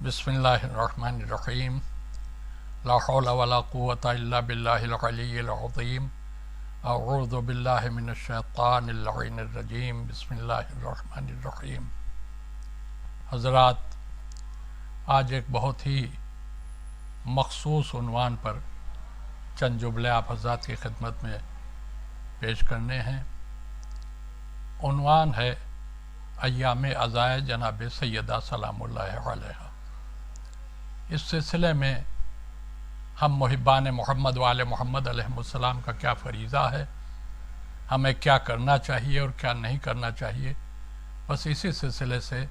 बिस्मिल्लाहिर्रहमानिर्रहीम। ला हौला वला कुव्वता इल्ला बिल्लाहिल अलिय्यिल अज़ीम। अऊज़ु बिल्लाहि मिनश शैतानिर लईनिर रजीम। बिस्मिल्लाहिर्रहमानिर्रहीम। हज़रात, आज एक बहुत ही मखसूस उन्वान पर चंद जुमले आप हज़रात की खिदमत में पेश करने हैं। उन्वान है अय्याम अज़ाए जनाब सैयदा सलामुल्लाह अलैहा। इस सिलसिले में हम मुहिब्बान मोहम्मद वाले मोहम्मद अलैहिस्सलाम का क्या फ़रीज़ा है, हमें क्या करना चाहिए और क्या नहीं करना चाहिए, बस इसी सिलसिले से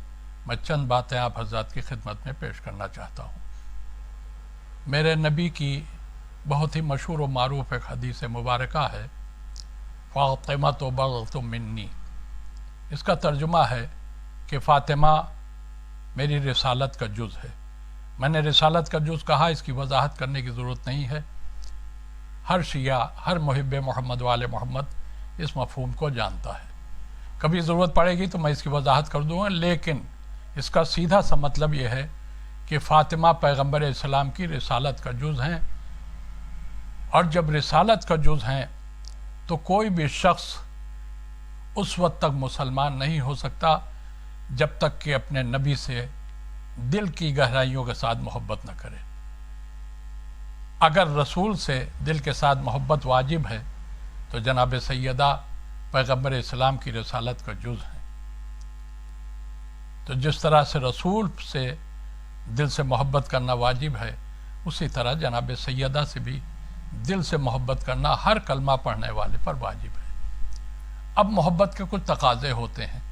मैं चंद बातें आप हज़रात की खिदमत में पेश करना चाहता हूँ। मेरे नबी की बहुत ही मशहूर व मारूफ एक हदीस मुबारका है, फ़ातिमा तो बग़्तु मिन्नी। इसका तर्जुमा है कि फ़ातिमा मेरी रिसालत का जुज़ है। मैंने रिसालत का जुज़ कहा, इसकी वजाहत करने की ज़रूरत नहीं है। हर शिया, हर मुहिब्ब मोहम्मद वाले मोहम्मद इस मफ़हूम को जानता है। कभी ज़रूरत पड़ेगी तो मैं इसकी वजाहत कर दूँगा, लेकिन इसका सीधा सा मतलब यह है कि फ़ातिमा पैगम्बर इस्लाम की रिसालत का जुज़ हैं, और जब रिसालत का जुज़ हैं तो कोई भी शख्स उस वक्त तक मुसलमान नहीं हो सकता जब तक कि अपने नबी से दिल की गहराइयों के साथ मोहब्बत न करे। अगर रसूल से दिल के साथ मोहब्बत वाजिब है तो जनाब सैयदा पैगम्बर इस्लाम की रिसालत का जुज़ है। तो जिस तरह से रसूल से दिल से मोहब्बत करना वाजिब है, उसी तरह जनाब सैयदा से भी दिल से मोहब्बत करना हर कलमा पढ़ने वाले पर वाजिब है। अब मोहब्बत के कुछ तकाज़े होते हैं।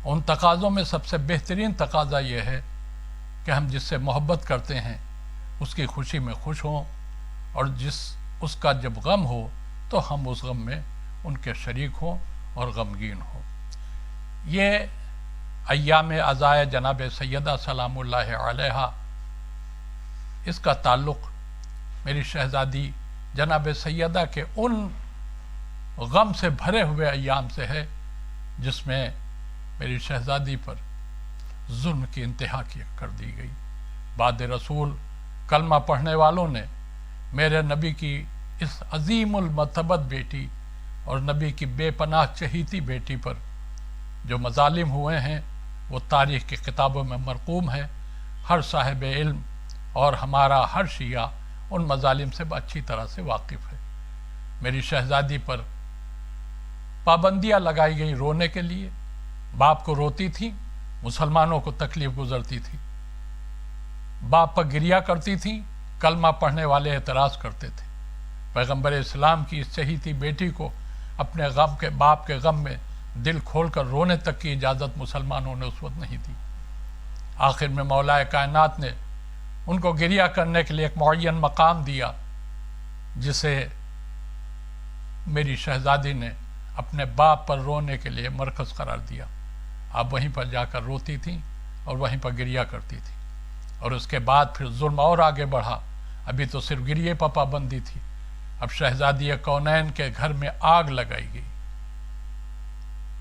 उन तकाज़ों में सबसे बेहतरीन तकाज़ा यह है कि हम जिससे मोहब्बत करते हैं उसकी खुशी में खुश हों, और उसका जब गम हो तो हम उस गम में उनके शरीक हों और गमगीन हों। ये अय्याम अज़ाए जनाब सैयदा सलामुल्लाह अलैहा, इसका ताल्लुक़ मेरी शहज़ादी जनाब सैयदा के उन गम से भरे हुए अय्याम से है जिसमें मेरी शहज़ादी पर जुल्म की इंतहा कर दी गई। बाद रसूल कलमा पढ़ने वालों ने मेरे नबी की इस अजीमुल मर्तबत बेटी और नबी की बेपनाह चहीती बेटी पर जो मजालिम हुए हैं वो तारीख़ की किताबों में मरकूम है। हर साहिब इल्म और हमारा हर शिया उन मजालिम से अच्छी तरह से वाकिफ़ है। मेरी शहज़ादी पर पाबंदियाँ लगाई गई रोने के लिए। बाप को रोती थी, मुसलमानों को तकलीफ गुजरती थी। बाप पर गिरिया करती थी, कलमा पढ़ने वाले एतराज़ करते थे। पैगम्बर इस्लाम की इस चहीती बेटी को अपने गम के बाप के गम में दिल खोलकर रोने तक की इजाज़त मुसलमानों ने उस वक्त नहीं दी। आखिर में मौलाए कायनात ने उनको गिरिया करने के लिए एक मुअय्यन मकाम दिया, जिसे मेरी शहज़ादी ने अपने बाप पर रोने के लिए मरकज़ करार दिया। आप वहीं पर जाकर रोती थी और वहीं पर गिरिया करती थी। और उसके बाद फिर जुल्म और आगे बढ़ा। अभी तो सिर्फ गिरिये पर पाबंदी थी, अब शहज़ादी कौनैन के घर में आग लगाई गई,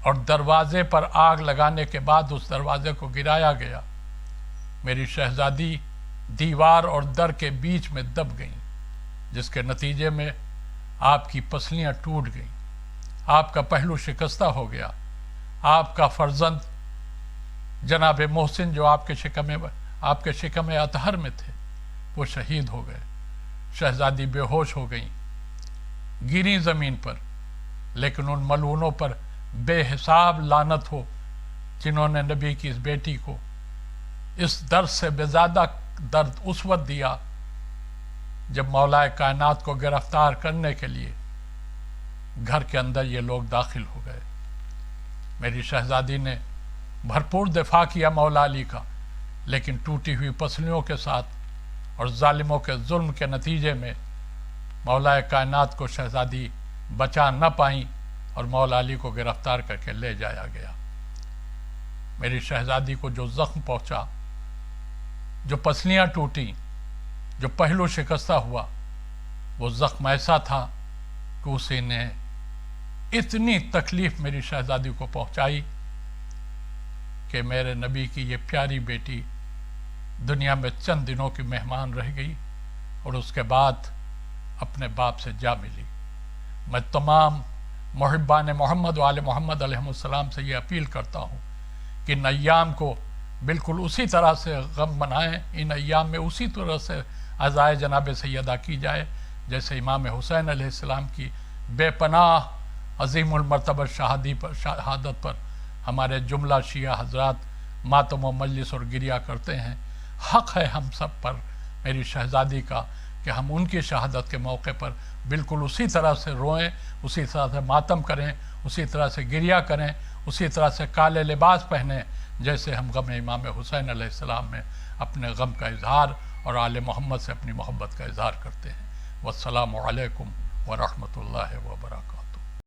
और दरवाजे पर आग लगाने के बाद उस दरवाजे को गिराया गया। मेरी शहज़ादी दीवार और दर के बीच में दब गई, जिसके नतीजे में आपकी पसलियाँ टूट गईं, आपका पहलू शिकस्ता हो गया। आपका फर्जंद जनाब मोहसिन जो आपके शिकम अतहर में थे, वो शहीद हो गए। शहज़ादी बेहोश हो गई, गिरी ज़मीन पर। लेकिन उन मलूनों पर बेहिसाब लानत हो जिन्होंने नबी की इस बेटी को इस दर्द से बेज़्यादा दर्द उस वक्त दिया जब मौलाए कायनात को गिरफ्तार करने के लिए घर के अंदर ये लोग दाखिल हो गए। मेरी शहज़ादी ने भरपूर दिफा किया मौला अली का, लेकिन टूटी हुई पसलियों के साथ और जालिमों के जुल्म के नतीजे में मौलाए कायनात को शहज़ादी बचा न पाई और मौला अली को गिरफ्तार करके ले जाया गया। मेरी शहज़ादी को जो ज़ख्म पहुँचा, जो पसलियाँ टूटी, जो पहलू शिकस्ता हुआ, वो ज़ख्म ऐसा था कि उसी ने इतनी तकलीफ मेरी शहज़ादी को पहुंचाई कि मेरे नबी की ये प्यारी बेटी دنیا میں چند دنوں کی مہمان رہ گئی اور اس کے بعد اپنے باپ سے جا ملی۔ میں تمام محبان محمد و آل محمد علیہ السلام سے یہ اپیل کرتا ہوں کہ ان ایام کو بالکل اسی طرح سے غم منائیں، ان ایام میں اسی طرح سے عزائے جناب سیدہ کی جائے جیسے امام حسین علیہ السلام کی بے پناہ عظیم المرتبہ شہادت پر ہمارے جملہ شیعہ حضرات ماتم و مجلس اور گریہ کرتے ہیں۔ حق ہے ہم سب پر میری شہزادی کا کہ ہم ان کی شہادت کے موقع پر بالکل اسی طرح سے روئیں، اسی طرح سے ماتم کریں، اسی طرح سے گریہ کریں، اسی طرح سے کالے لباس پہنیں جیسے ہم غم امام حسین علیہ السلام میں اپنے غم کا اظہار اور آل محمد سے اپنی محبت کا اظہار کرتے ہیں۔ والسلام علیکم ورحمۃ اللہ وبرکاتہ۔